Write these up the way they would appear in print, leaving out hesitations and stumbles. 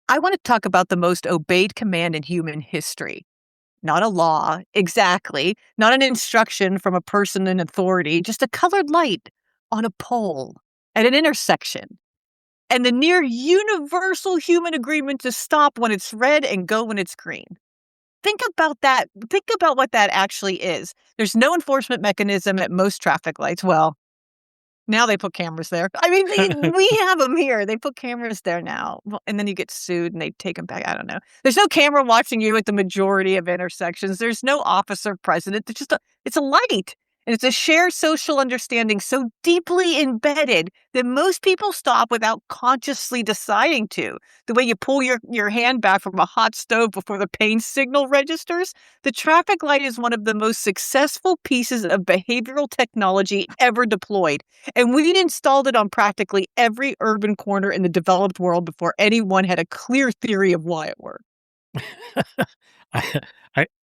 I want to talk about the most obeyed command in human history. Not a law, exactly. Not an instruction from a person in authority, just a colored light on a pole at an intersection. And the near universal human agreement to stop when it's red and go when it's green. Think about that. Think about what that actually is. There's no enforcement mechanism at most traffic lights. Well, now they put cameras there. I mean, we have them here. They put cameras there now. Well, and then you get sued and they take them back. I don't know. There's no camera watching you at the majority of intersections. There's no officer present. It's a light. And it's a shared social understanding so deeply embedded that most people stop without consciously deciding to. The way you pull your hand back from a hot stove before the pain signal registers, the traffic light is one of the most successful pieces of behavioral technology ever deployed. And we'd installed it on practically every urban corner in the developed world before anyone had a clear theory of why it worked.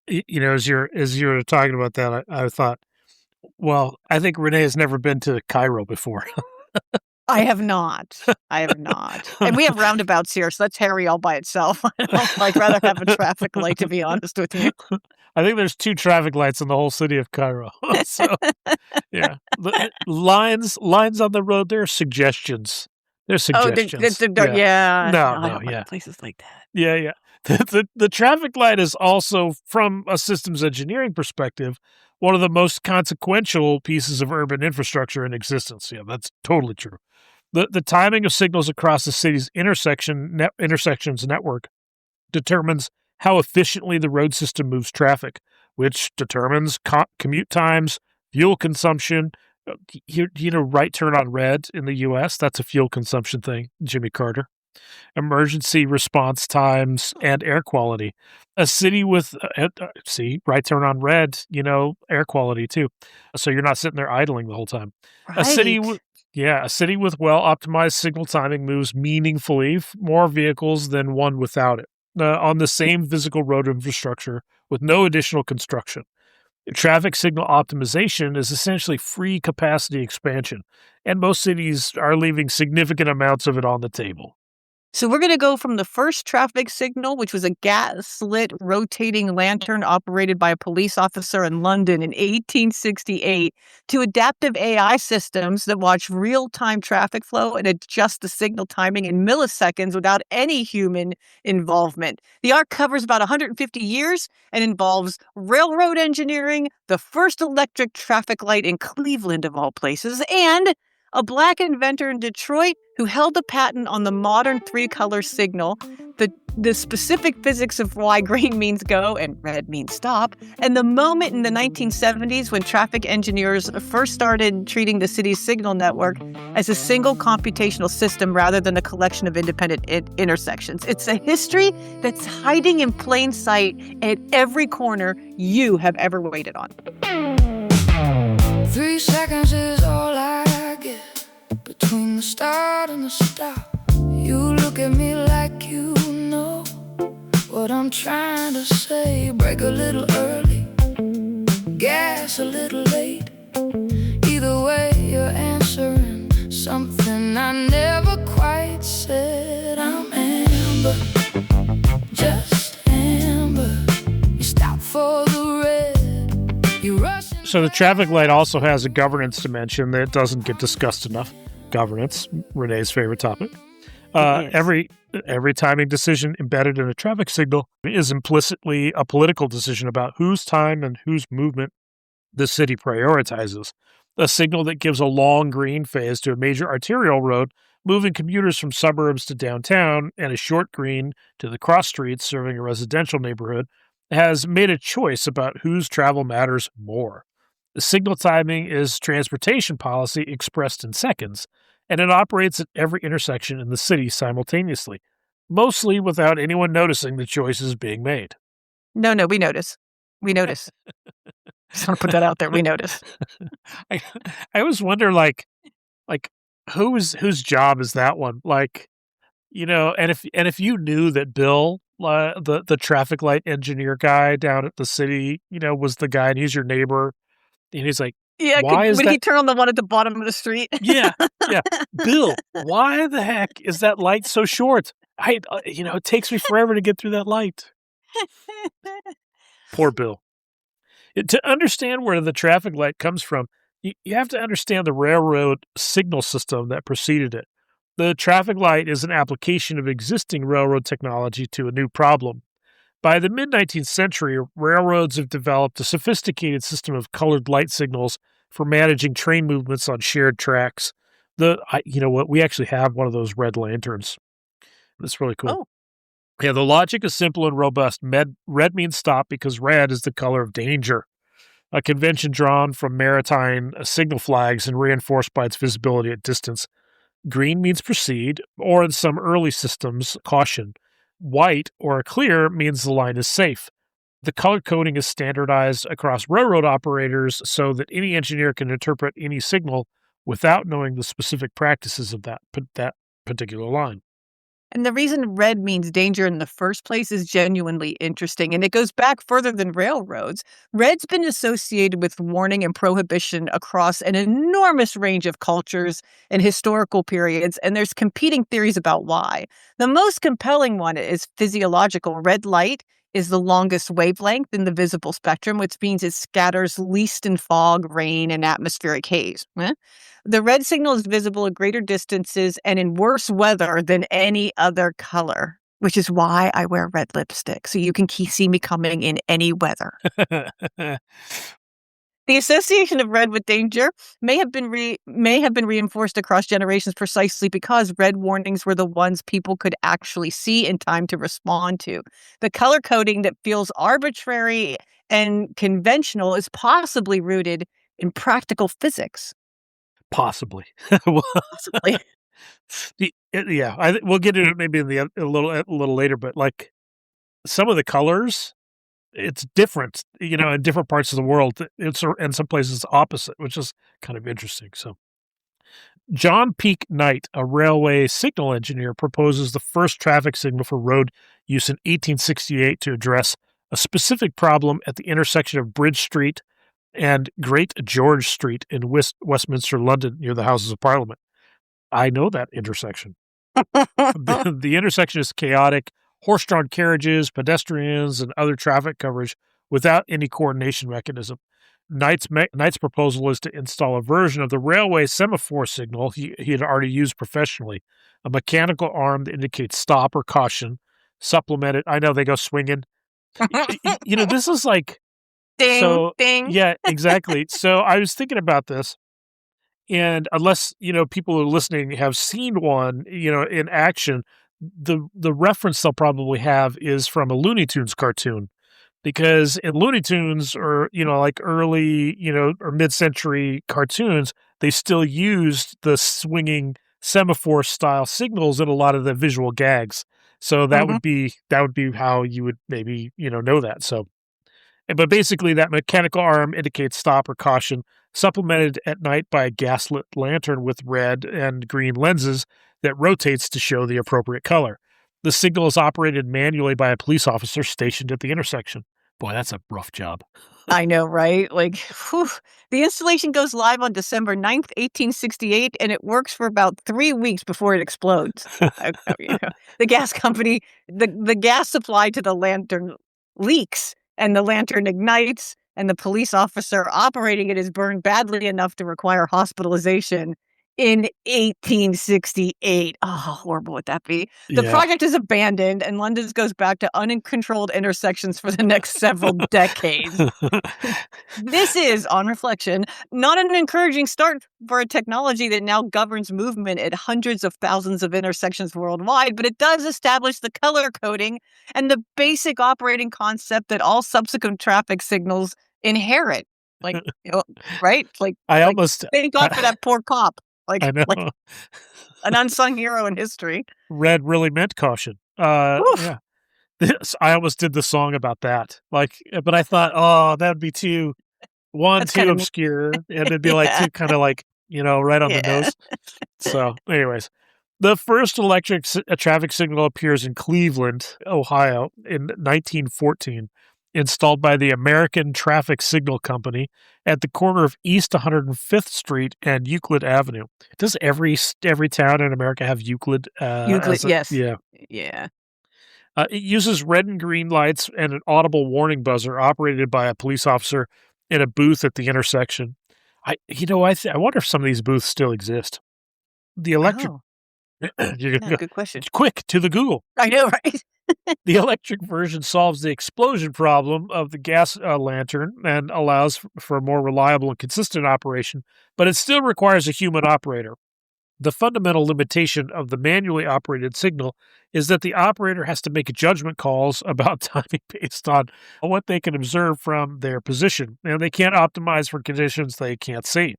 As you're talking about that, I thought, well, I think Renee has never been to Cairo before. I have not. And we have roundabouts here, so that's hairy all by itself. I'd rather have a traffic light, to be honest with you. I think there's 2 traffic lights in the whole city of Cairo. So, yeah. Lines on the road, they're suggestions. They're suggestions. Yeah. No, yeah. Places like that. Yeah. The traffic light is also, from a systems engineering perspective, one of the most consequential pieces of urban infrastructure in existence. Yeah, that's totally true. The timing of signals across the city's intersections network determines how efficiently the road system moves traffic, which determines commute times, fuel consumption. Right turn on red in the U.S., that's a fuel consumption thing, Jimmy Carter. Emergency response times, and air quality. A city with, right turn on red, air quality too. So you're not sitting there idling the whole time. Right. A city with well-optimized signal timing moves meaningfully more vehicles than one without it, on the same physical road infrastructure with no additional construction. Traffic signal optimization is essentially free capacity expansion, and most cities are leaving significant amounts of it on the table. So we're going to go from the first traffic signal, which was a gas-lit rotating lantern operated by a police officer in London in 1868, to adaptive AI systems that watch real-time traffic flow and adjust the signal timing in milliseconds without any human involvement. The arc covers about 150 years and involves railroad engineering, the first electric traffic light in Cleveland, of all places, and a black inventor in Detroit who held a patent on the modern 3-color signal, the specific physics of why green means go and red means stop, and the moment in the 1970s when traffic engineers first started treating the city's signal network as a single computational system rather than a collection of independent intersections. It's a history that's hiding in plain sight at every corner you have ever waited on. 3 seconds is all I get between the start and the stop. You look at me like you know what I'm trying to say. Break a little early, gas a little late. Either way, you're answering something I never quite said. I'm amber, just amber. You stop for the red, you rush. So the traffic light also has a governance dimension that doesn't get discussed enough. Governance, Renee's favorite topic. Every timing decision embedded in a traffic signal is implicitly a political decision about whose time and whose movement the city prioritizes. A signal that gives a long green phase to a major arterial road, moving commuters from suburbs to downtown, and a short green to the cross streets serving a residential neighborhood, has made a choice about whose travel matters more. The signal timing is transportation policy expressed in seconds, and it operates at every intersection in the city simultaneously, mostly without anyone noticing the choices being made. No, we notice. Just want to put that out there. We notice. I always wonder, like whose job is that one? And if you knew that Bill, the traffic light engineer guy down at the city, was the guy, and he's your neighbor. And he's like, yeah, when he turned on the one at the bottom of the street. Yeah. Bill, why the heck is that light so short? It takes me forever to get through that light. Poor Bill. To understand where the traffic light comes from, you have to understand the railroad signal system that preceded it. The traffic light is an application of existing railroad technology to a new problem. By the mid-19th century, railroads have developed a sophisticated system of colored light signals for managing train movements on shared tracks. We actually have one of those red lanterns. That's really cool. Oh. Yeah, the logic is simple and robust. Red means stop because red is the color of danger, a convention drawn from maritime signal flags and reinforced by its visibility at distance. Green means proceed, or in some early systems, caution. White or clear means the line is safe. The color coding is standardized across railroad operators so that any engineer can interpret any signal without knowing the specific practices of that particular line. And the reason red means danger in the first place is genuinely interesting, and it goes back further than railroads. Red's been associated with warning and prohibition across an enormous range of cultures and historical periods, and there's competing theories about why. The most compelling one is physiological. Red light is the longest wavelength in the visible spectrum, which means it scatters least in fog, rain, and atmospheric haze. The red signal is visible at greater distances and in worse weather than any other color, which is why I wear red lipstick, so you can see me coming in any weather. The association of red with danger may have been reinforced across generations precisely because red warnings were the ones people could actually see in time to respond to. The color coding that feels arbitrary and conventional is possibly rooted in practical physics. Possibly. Possibly. We'll get into it maybe a little later, but like some of the colors, it's different, in different parts of the world. It's in some places opposite, which is kind of interesting. So, John Peake Knight, a railway signal engineer, proposes the first traffic signal for road use in 1868 to address a specific problem at the intersection of Bridge Street and Great George Street in Westminster, London, near the Houses of Parliament. I know that intersection. The intersection is chaotic, horse-drawn carriages, pedestrians, and other traffic coverage without any coordination mechanism. Knight's proposal is to install a version of the railway semaphore signal he had already used professionally, a mechanical arm that indicates stop or caution, supplemented. I know they go swinging. This is like Ding, ding. Yeah, exactly. So I was thinking about this, and unless, people who are listening have seen one, in action, the reference they'll probably have is from a Looney Tunes cartoon, because in Looney Tunes or, like early, or mid-century cartoons, they still used the swinging semaphore style signals in a lot of the visual gags. So that would be how you would maybe, know that. So, but basically that mechanical arm indicates stop or caution, supplemented at night by a gaslit lantern with red and green lenses that rotates to show the appropriate color. The signal is operated manually by a police officer stationed at the intersection. Boy, that's a rough job. I know, right? Like, whew. The installation goes live on December 9th, 1868, and it works for about 3 weeks before it explodes. The gas company, the gas supply to the lantern leaks, and the lantern ignites, and the police officer operating it is burned badly enough to require hospitalization in 1868. Oh, how horrible would that be? The project is abandoned, and London goes back to uncontrolled intersections for the next several decades. This is, on reflection, not an encouraging start for a technology that now governs movement at hundreds of thousands of intersections worldwide, but it does establish the color coding and the basic operating concept that all subsequent traffic signals inherit. Like, right? Like, thank God for that poor cop. Like an unsung hero in history. Red really meant caution. Yeah. I almost did the song about that. But I thought, that'd be too obscure, and it'd be too kind of right on the nose. So, anyways, the first electric traffic signal appears in Cleveland, Ohio, in 1914. installed by the American Traffic Signal Company at the corner of East 105th Street and Euclid Avenue. Does every town in America have Euclid? Euclid, yes. Yeah. Yeah. It uses red and green lights and an audible warning buzzer operated by a police officer in a booth at the intersection. I wonder if some of these booths still exist. The electric. Oh, You're gonna go, good question. quick to the Google. I know, right? The electric version solves the explosion problem of the gas lantern and allows for a more reliable and consistent operation, but it still requires a human operator. The fundamental limitation of the manually operated signal is that the operator has to make judgment calls about timing based on what they can observe from their position, and they can't optimize for conditions they can't see.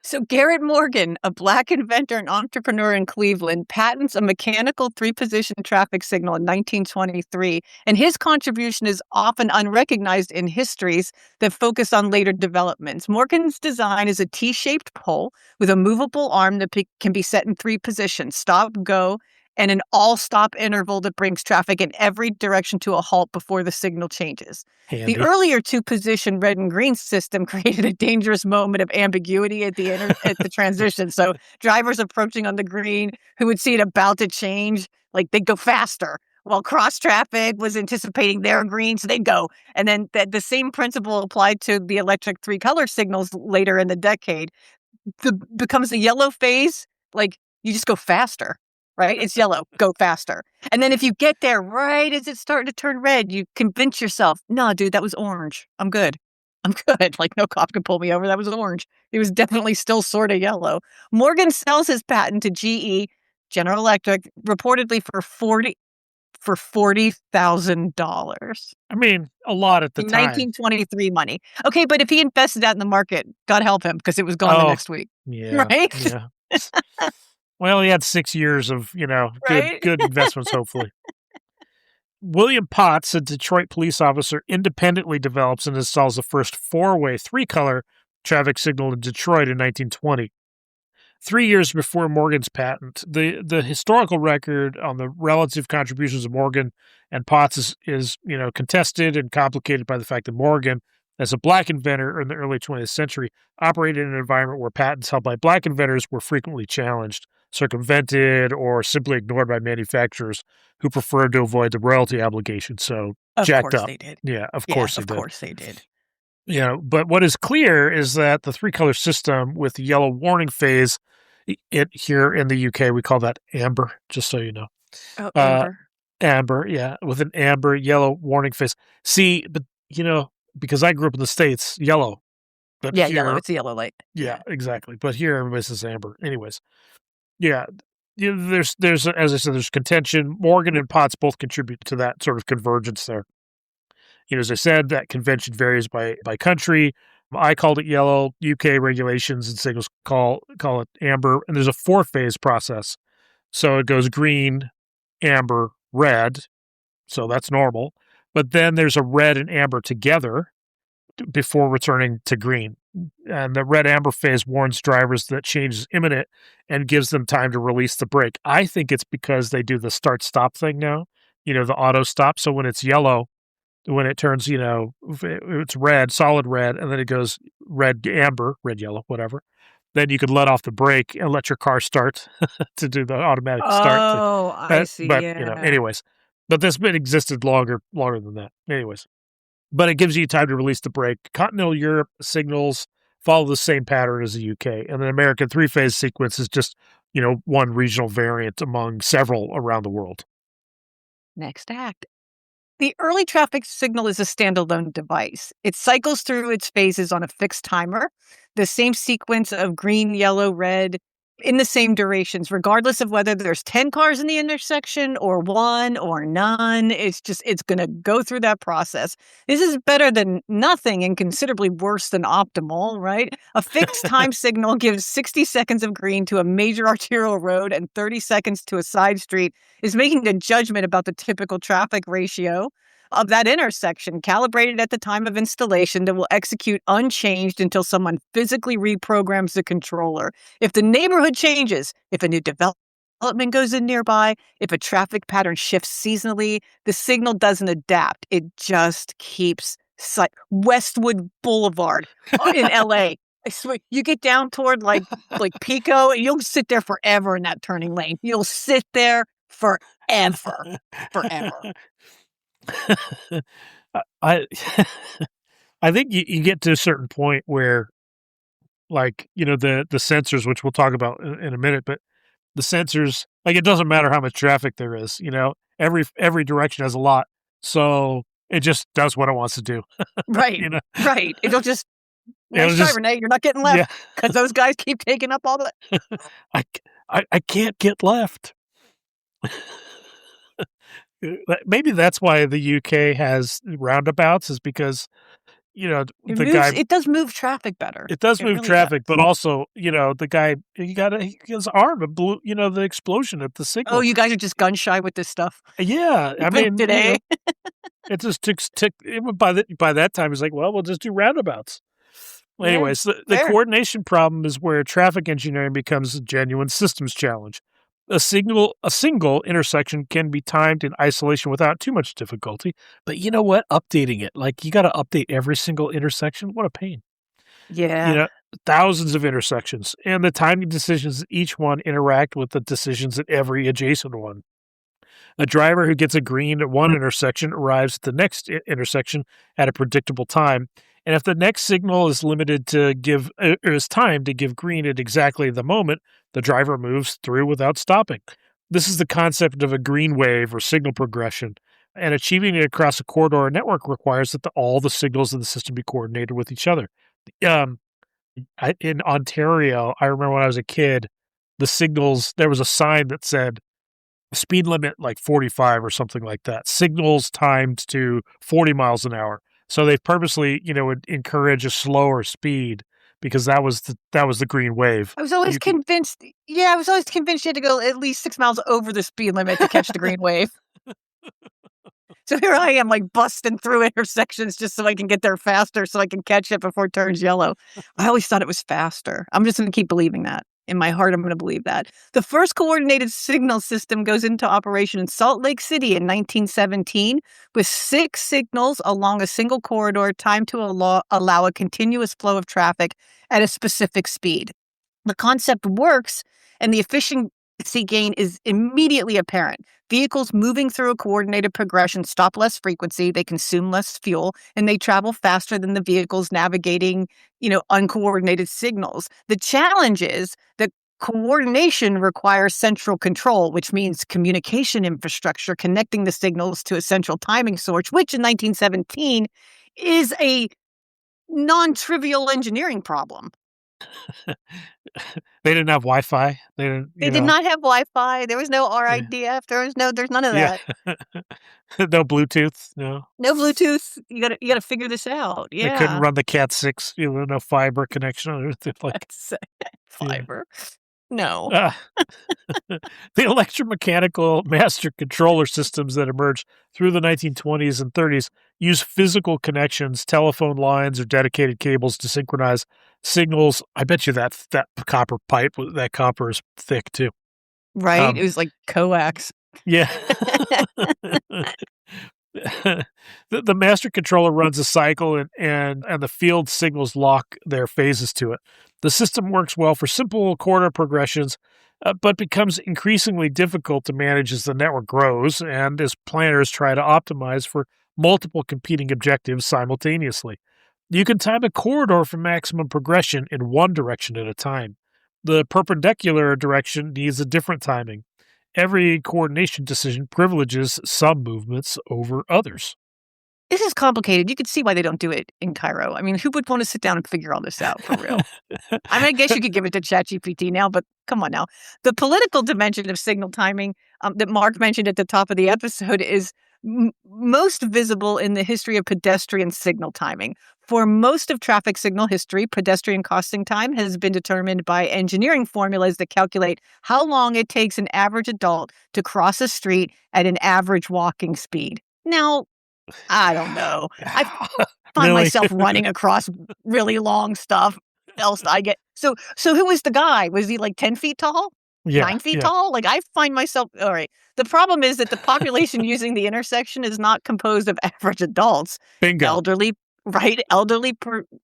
So Garrett Morgan, a Black inventor and entrepreneur in Cleveland, patents a mechanical three-position traffic signal in 1923, and his contribution is often unrecognized in histories that focus on later developments. Morgan's design is a T-shaped pole with a movable arm that can be set in three positions: stop, go, and an all-stop interval that brings traffic in every direction to a halt before the signal changes. Handy. The earlier two-position red and green system created a dangerous moment of ambiguity at the transition. So drivers approaching on the green who would see it about to change, like they'd go faster, while cross traffic was anticipating their green, so they'd go. And then the same principle applied to the electric three-color signals later in the decade. Becomes the yellow phase, like you just go faster. Right? It's yellow. Go faster. And then if you get there right as it's starting to turn red, you convince yourself, no, dude, that was orange. I'm good. I'm good. Like no cop can pull me over. That was orange. It was definitely still sort of yellow. Morgan sells his patent to GE, General Electric, reportedly for $40,000. I mean, a lot at the in time. 1923 money. Okay, but if he invested that in the market, God help him, because it was gone the next week. Yeah. Right? Yeah. Well, he had 6 years of, Right? good investments, hopefully. William Potts, a Detroit police officer, independently develops and installs the first four-way three-color traffic signal in Detroit in 1920. 3 years before Morgan's patent. The historical record on the relative contributions of Morgan and Potts is contested and complicated by the fact that Morgan, as a Black inventor in the early 20th century, operated in an environment where patents held by Black inventors were frequently challenged, circumvented, or simply ignored by manufacturers who preferred to avoid the royalty obligation. So jacked up. They did. Yeah, of course they did. Of course they did. But what is clear is that the three-color system with the yellow warning phase, here in the UK, we call that amber, just so you know. Oh, amber. Amber, yeah, with an amber yellow warning phase. See, but, because I grew up in the States, yellow. But Yeah, here, yellow. It's a yellow light. Yeah, exactly. But here, everybody says amber. Anyways, yeah, there's as I said, there's contention. Morgan and Potts both contribute to that sort of convergence there. As I said, that convention varies by country. I called it yellow. UK regulations and signals call it amber. And there's a four-phase process. So it goes green, amber, red. So that's normal. But then there's a red and amber together before returning to green. And the red-amber phase warns drivers that change is imminent and gives them time to release the brake. I think it's because they do the start-stop thing now, the auto stop. So when it's yellow, when it turns, it's red, solid red, and then it goes red, amber, red, yellow, whatever, then you could let off the brake and let your car start to do the automatic start. Oh, I see. But, yeah. Anyways. But this been existed longer than that. Anyways. But it gives you time to release the brake. Continental Europe signals follow the same pattern as the UK. And the American three-phase sequence is just, one regional variant among several around the world. Next act. The early traffic signal is a standalone device. It cycles through its phases on a fixed timer, the same sequence of green, yellow, red, in the same durations, regardless of whether there's 10 cars in the intersection or one or none. It's going to go through that process. This is better than nothing and considerably worse than optimal, right? A fixed time signal gives 60 seconds of green to a major arterial road and 30 seconds to a side street, is making a judgment about the typical traffic ratio of that intersection, calibrated at the time of installation, that will execute unchanged until someone physically reprograms the controller. If the neighborhood changes, if a new development development goes in nearby, if a traffic pattern shifts seasonally, the signal doesn't adapt. It just keeps Westwood Boulevard in LA. I swear, you get down toward like Pico, and you'll sit there forever in that turning lane. You'll sit there forever. I I think you get to a certain point where, like, the sensors, which we'll talk about in a minute, but the sensors, like, it doesn't matter how much traffic there is, every direction has a lot, so it just does what it wants to do. Right, right. It'll just, It'll just, Renee, you're not getting yeah. left because those guys keep taking up all the. I can't get left. Maybe that's why the UK has roundabouts, is because It does move traffic better. It does move really traffic, does. but also, the guy, his arm, it blew, the explosion at the signal. Oh, you guys are just gun shy with this stuff. Yeah, I mean, today, it just took. By that time, it's like, well, we'll just do roundabouts. Well, Yeah, anyways, the coordination problem is where traffic engineering becomes a genuine systems challenge. A single intersection can be timed in isolation without too much difficulty, but you know what? Updating it, like, you got to update every single intersection. What a pain! Yeah. Thousands of intersections, and the timing decisions at each one interact with the decisions at every adjacent one. A driver who gets a green at one intersection arrives at the next intersection at a predictable time. And if the next signal is limited to is timed to give green at exactly the moment, the driver moves through without stopping. This is the concept of a green wave or signal progression. And achieving it across a corridor or network requires that all the signals in the system be coordinated with each other. In Ontario, I remember when I was a kid, the signals, there was a sign that said speed limit like 45 or something like that. Signals timed to 40 miles an hour. So they purposely, would encourage a slower speed because that was the green wave. I was always convinced. Yeah, I was always convinced you had to go at least 6 miles over the speed limit to catch the green wave. So here I am, like, busting through intersections just so I can get there faster, so I can catch it before it turns yellow. I always thought it was faster. I'm just going to keep believing that. In my heart, I'm going to believe that. The first coordinated signal system goes into operation in Salt Lake City in 1917 with 6 signals along a single corridor timed to allow a continuous flow of traffic at a specific speed. The concept works, and the efficiency gain is immediately apparent. Vehicles moving through a coordinated progression stop less frequency, they consume less fuel, and they travel faster than the vehicles navigating, uncoordinated signals. The challenge is that coordination requires central control, which means communication infrastructure connecting the signals to a central timing source, which in 1917 is a non-trivial engineering problem. They didn't have Wi-Fi. They did not have Wi-Fi. There was no RIDF. There's none of that. No Bluetooth. No Bluetooth. You gotta figure this out. Yeah. They couldn't run the Cat 6. No fiber connection or anything like fiber. No. The electromechanical master controller systems that emerged through the 1920s and 30s use physical connections, telephone lines, or dedicated cables to synchronize signals. I bet you that copper pipe, that copper is thick too. Right? It was like coax. Yeah. The master controller runs a cycle and the field signals lock their phases to it. The system works well for simple corridor progressions, but becomes increasingly difficult to manage as the network grows and as planners try to optimize for multiple competing objectives simultaneously. You can time a corridor for maximum progression in one direction at a time. The perpendicular direction needs a different timing. Every coordination decision privileges some movements over others. This is complicated. You can see why they don't do it in Cairo. I mean, who would want to sit down and figure all this out for real? I mean, I guess you could give it to ChatGPT now, but come on now. The political dimension of signal timing that Marc mentioned at the top of the episode is most visible in the history of pedestrian signal timing. For most of traffic signal history, pedestrian crossing time has been determined by engineering formulas that calculate how long it takes an average adult to cross a street at an average walking speed. Now, I don't know. I find myself running across really long stuff. Else I get so who was the guy? Was he like 10 feet tall? Yeah, 9 feet yeah. tall? Like, I find myself all right. The problem is that the population using the intersection is not composed of average adults. Bingo. Elderly right? Elderly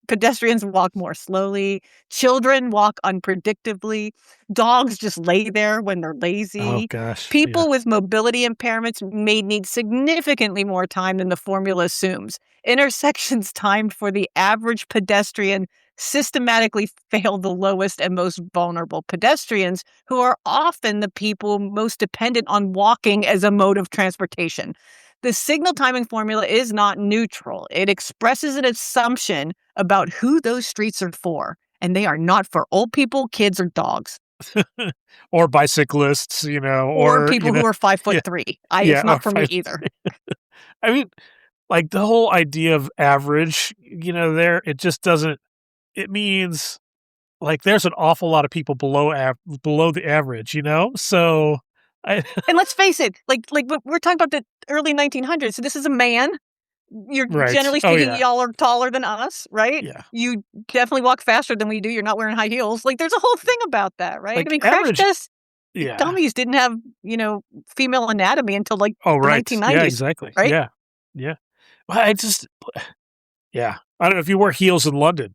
pedestrians walk more slowly. Children walk unpredictably. Dogs just lay there when they're Oh, lazy. gosh. Yeah. People with mobility impairments may need significantly more time than the formula assumes. Intersections timed for the average pedestrian systematically fail the lowest and most vulnerable pedestrians, who are often the people most dependent on walking as a mode of transportation. The signal timing formula is not neutral. It expresses an assumption about who those streets are for, and they are not for old people, kids, or dogs. Or bicyclists, Or or, people who are 5 foot yeah, 3. yeah, It's or not for me either. I mean, like, the whole idea of average, it just doesn't it means, like, there's an awful lot of people below the average, So, I And let's face it, we're talking about the early 1900s. So this is a man. You're Right. generally Oh, speaking, yeah. y'all are taller than us, right? Yeah. You definitely walk faster than we do. You're not wearing high heels. Like, there's a whole thing about that, right? I Like, mean, crash average tests yeah. dummies didn't have, female anatomy until, like, Oh, the right. Yeah, 1990s, exactly. right? Yeah. Yeah. Well, yeah. I don't know if you wear heels in London,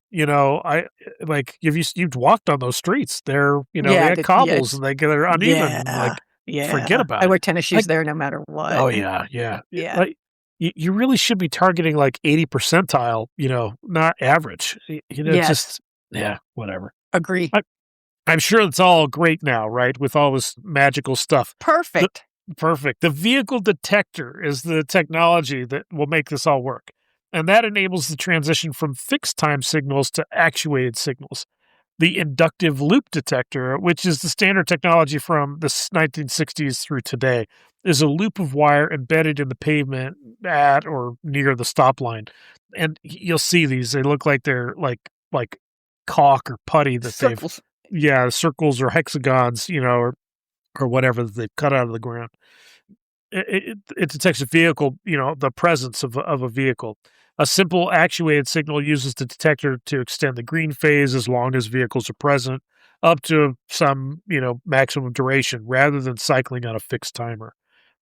like, you've walked on those streets. They had cobbles It's and they're uneven, yeah, like, forget yeah. about I it. wear tennis shoes Like, there no matter what. oh, yeah, yeah. Yeah. Like, you really should be targeting, like, 80 percentile, not average. Yes. Just yeah, whatever. Agree. I I'm sure it's all great now, right, with all this magical stuff. The Perfect. Perfect. The vehicle detector is the technology that will make this all work, and that enables the transition from fixed time signals to actuated signals. The inductive loop detector, which is the standard technology from the 1960s through today, is a loop of wire embedded in the pavement at or near the stop line. And you'll see these. They look like they're like caulk or putty that they've Circles. yeah, circles or hexagons, or whatever that they've cut out of the ground. It detects a vehicle, the presence of a vehicle. A simple actuated signal uses the detector to extend the green phase as long as vehicles are present, up to some, maximum duration, rather than cycling on a fixed timer.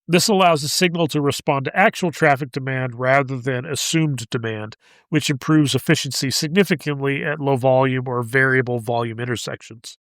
This allows the signal to respond to actual traffic demand rather than assumed demand, which improves efficiency significantly at low volume or variable volume intersections.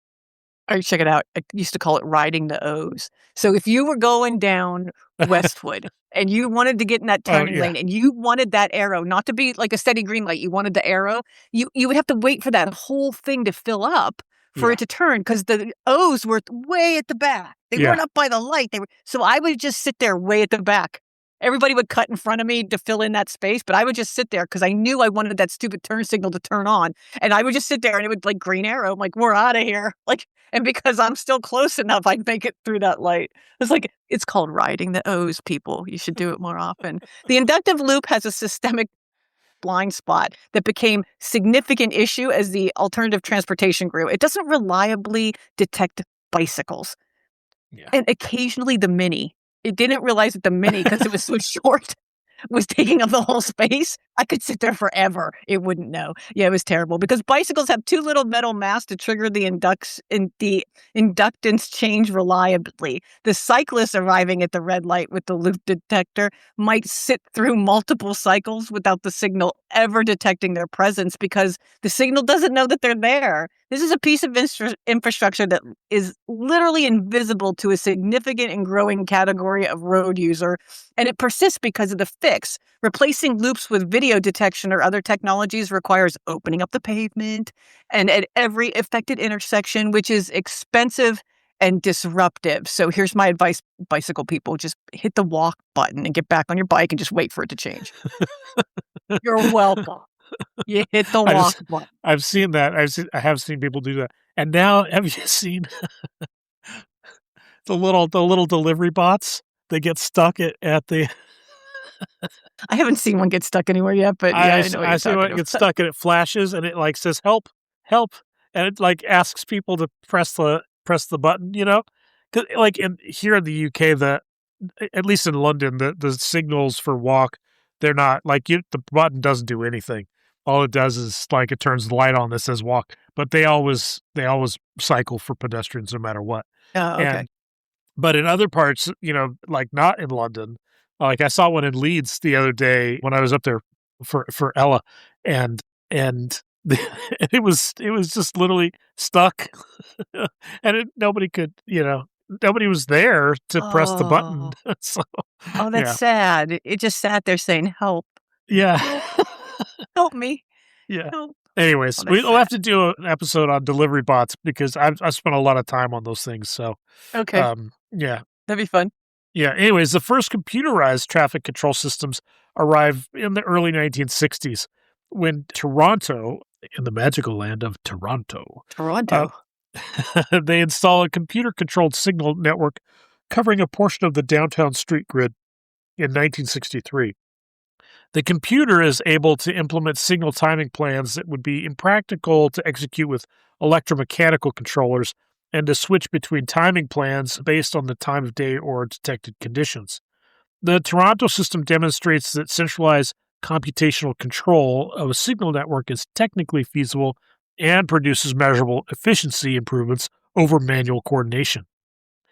Or check it out. I used to call it riding the O's. So if you were going down Westwood and you wanted to get in that Oh, turning yeah. lane and you wanted that arrow not to be like a steady green light, you wanted the arrow, you would have to wait for that whole thing to fill up for Yeah. it to turn because the O's were way at the back. They Yeah. weren't up by the light. So I would just sit there way at the back. Everybody would cut in front of me to fill in that space, but I would just sit there because I knew I wanted that stupid turn signal to turn on. And I would just sit there and it would like green arrow. I'm like, we're out of here. Like, and because I'm still close enough, I'd make it through that light. It's called riding the O's, people. You should do it more often. The inductive loop has a systemic blind spot that became significant issue as the alternative transportation grew. It doesn't reliably detect bicycles Yeah. and occasionally the Mini. It didn't realize that the Mini, because it was so short, was taking up the whole space. I could sit there forever. It wouldn't know. Yeah, it was terrible because bicycles have too little metal mass to trigger the inductance change reliably. The cyclist arriving at the red light with the loop detector might sit through multiple cycles without the signal ever detecting their presence because the signal doesn't know that they're there. This is a piece of infrastructure that is literally invisible to a significant and growing category of road user, and it persists because of the fix. Replacing loops with video detection or other technologies requires opening up the pavement and at every affected intersection, which is expensive and disruptive. So here's my advice, bicycle people, just hit the walk button and get back on your bike and just wait for it to change. You're welcome. You hit the walk button. I've seen that. I have seen people do that. And now, have you seen the little delivery bots? They get stuck at the. I haven't seen one get stuck anywhere yet, but yeah, I know what I you're see talking one about. get stuck and it flashes and it like says help, help, and it like asks people to press the button. 'Cause, like here in the UK, at least in London, the signals for walk, they're not like the button doesn't do anything. all it does is like it turns the light on that says walk, but they always cycle for pedestrians no matter what. Oh, okay. But in other parts, like not in London, like I saw one in Leeds the other day when I was up there for Ella, and it was just literally stuck, and nobody could, nobody was there to press the button. Oh. So Oh, that's yeah, sad. It just sat there saying, "Help, yeah, help, help me, yeah. help." Anyways, Oh, that's we'll have sad. to do an episode on delivery bots because I've spent a lot of time on those things. So, Okay, yeah. that'd be fun. Yeah. Anyways, the first computerized traffic control systems arrived in the early 1960s when Toronto, in the magical land of Toronto, uh, Toronto. they install a computer-controlled signal network covering a portion of the downtown street grid in 1963. The computer is able to implement signal timing plans that would be impractical to execute with electromechanical controllers and to switch between timing plans based on the time of day or detected conditions. The Toronto system demonstrates that centralized computational control of a signal network is technically feasible and produces measurable efficiency improvements over manual coordination.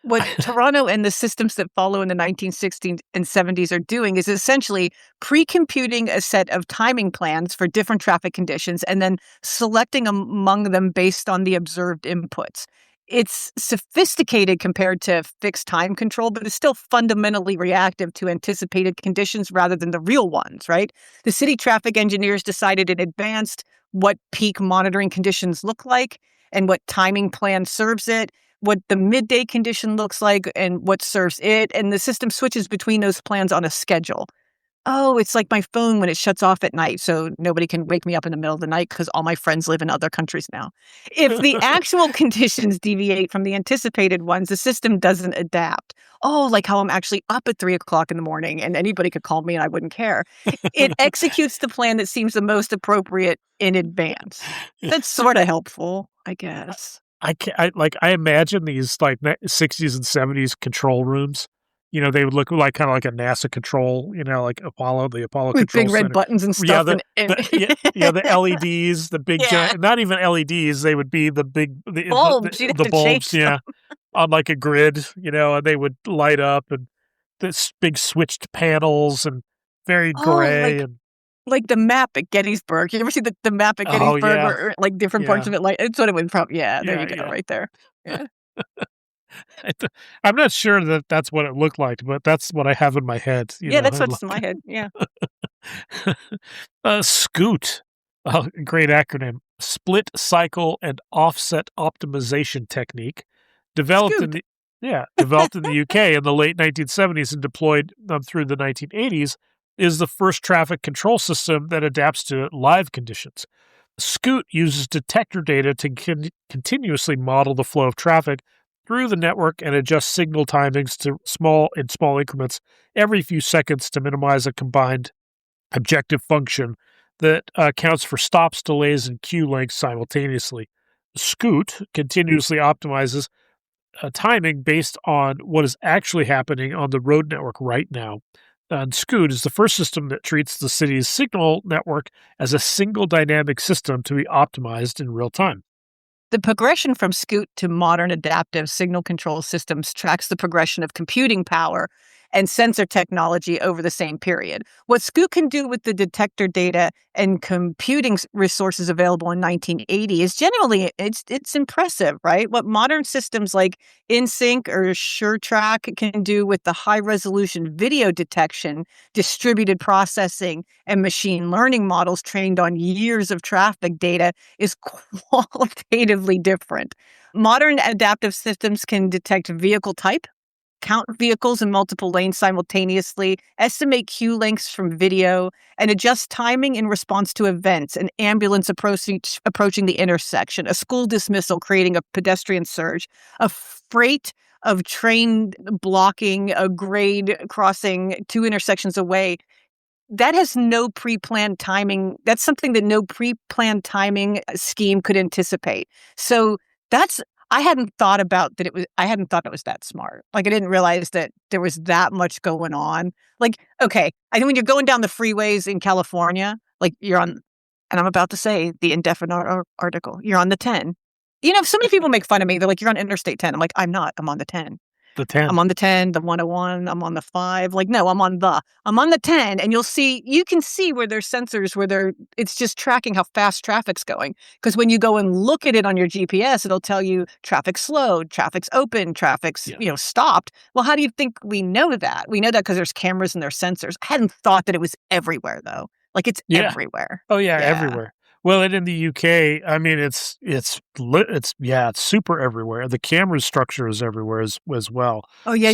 What Toronto and the systems that follow in the 1960s and 70s are doing is essentially pre-computing a set of timing plans for different traffic conditions and then selecting among them based on the observed inputs. It's sophisticated compared to fixed time control, but it's still fundamentally reactive to anticipated conditions rather than the real ones, right? The city traffic engineers decided in advance what peak monitoring conditions look like and what timing plan serves it, what the midday condition looks like and what serves it, and the system switches between those plans on a schedule. Oh, it's like my phone when it shuts off at night, so nobody can wake me up in the middle of the night because all my friends live in other countries now. If the actual conditions deviate from the anticipated ones, the system doesn't adapt. Oh, like how I'm actually up at 3 o'clock in the morning and anybody could call me and I wouldn't care. It executes the plan that seems the most appropriate in advance. That's sort of helpful, I guess. I imagine these like 60s and 70s control rooms. They would look like kind of like a NASA control, like the Apollo With Control big red Center. buttons and Yeah, stuff and the LEDs, the big yeah, giant, not even LEDs, they would be bulbs, you'd have the to bulbs, change them. yeah, on like a grid, and they would light up and this big switched panels and very Oh, gray and like the map at Gettysburg. You ever see the map at oh Gettysburg yeah, where, like, different parts yeah, of it, like it's what it would probably yeah, there yeah, you go, yeah. right there. Yeah. I'm not sure that that's what it looked like, but that's what I have in my head. Yeah, that's what's in my head, yeah. SCOOT, great acronym, split cycle and offset optimization technique, developed in Scoot. the developed in the UK in the late 1970s and deployed through the 1980s, is the first traffic control system that adapts to live conditions. SCOOT uses detector data to continuously model the flow of traffic through the network and adjust signal timings to small increments every few seconds to minimize a combined objective function that accounts for stops, delays, and queue lengths simultaneously. Scoot continuously optimizes timing based on what is actually happening on the road network right now. And Scoot is the first system that treats the city's signal network as a single dynamic system to be optimized in real time. The progression from Scoot to modern adaptive signal control systems tracks the progression of computing power and sensor technology over the same period. What Scoot can do with the detector data and computing resources available in 1980 is generally it's impressive, right? What modern systems like InSync or SureTrack can do with the high-resolution video detection, distributed processing, and machine learning models trained on years of traffic data is qualitatively different. Modern adaptive systems can detect vehicle type, count vehicles in multiple lanes simultaneously, estimate queue lengths from video, and adjust timing in response to events, an ambulance approaching the intersection, a school dismissal creating a pedestrian surge, a freight of train blocking a grade crossing two intersections away. That has no pre-planned timing. That's something that no pre-planned timing scheme could anticipate. So that's I hadn't thought about that I hadn't thought it was that smart. Like I didn't realize that there was that much going on. Like, okay, I think when you're going down the freeways in California, like you're on and I'm about to say the indefinite article. You're on the 10. So many people make fun of me. They're like, you're on Interstate 10. I'm like, I'm not. I'm on the 10. The 10. I'm on the 10, the 101, I'm on the 5. Like, no, I'm on the 10. And you can see where there's sensors it's just tracking how fast traffic's going. Because when you go and look at it on your GPS, it'll tell you traffic's slowed, traffic's open, traffic's, stopped. Well, how do you think we know that? We know that because there's cameras and there's sensors. I hadn't thought that it was everywhere, though. Like, it's everywhere. Oh, yeah, everywhere. Well, and in the UK, I mean, it's super everywhere. The camera structure is everywhere as well. Oh yeah,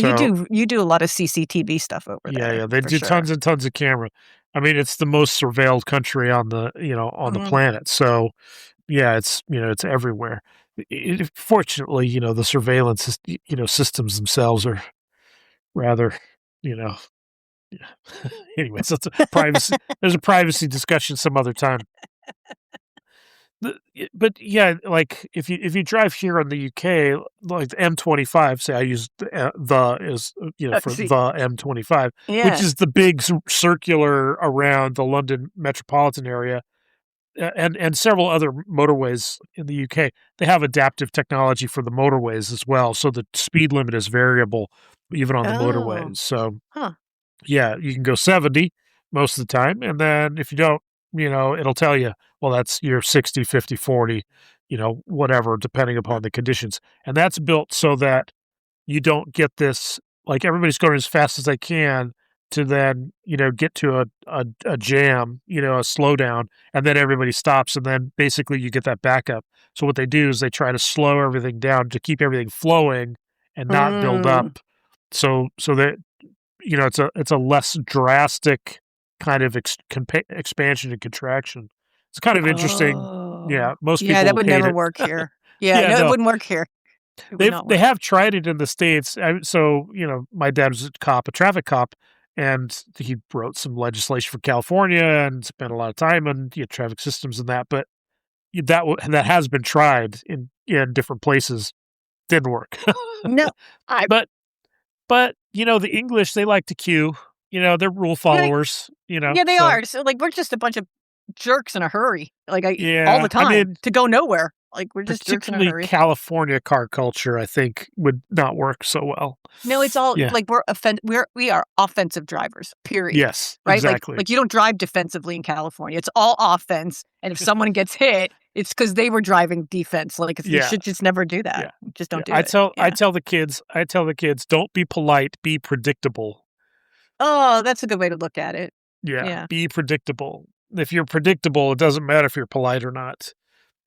you do a lot of CCTV stuff over there. Yeah, they do tons and tons of camera. I mean, it's the most surveilled country on the the planet. So yeah, it's everywhere. Fortunately, the surveillance systems themselves are rather yeah. Anyways, that's a privacy. There's a privacy discussion some other time. But yeah, like if you drive here in the UK, like the M25, say I use for the M25, which is the big circular around the London metropolitan area, and several other motorways in the UK. They have adaptive technology for the motorways as well, so the speed limit is variable even on the motorways. So yeah, you can go 70 most of the time, and then if you don't, it'll tell you, well, that's your 60, 50, 40, whatever, depending upon the conditions. And that's built so that you don't get this, like everybody's going as fast as they can to then, get to a jam, a slowdown, and then everybody stops, and then basically you get that backup. So what they do is they try to slow everything down to keep everything flowing and not build up. So that, it's a less drastic kind of expansion and contraction. It's kind of interesting. Yeah, most people that would never work here. It wouldn't work here. They have tried it in the States. So, my dad was a traffic cop, and he wrote some legislation for California and spent a lot of time on traffic systems and that. But that has been tried in different places. Didn't work. No, but the English, they like to queue. They're rule followers. Yeah, they are. So like, we're just a bunch of jerks in a hurry. Like all the time to go nowhere. Like, we're just jerks in a hurry. Particularly California car culture, I think, would not work so well. No, it's all like we are offensive drivers. Period. Yes, right. Exactly. Like you don't drive defensively in California. It's all offense. And if someone gets hit, it's because they were driving defense. Like you should just never do that. Yeah. Just don't do it. I tell the kids, don't be polite, be predictable. Oh, that's a good way to look at it. Yeah. Be predictable. If you're predictable, it doesn't matter if you're polite or not.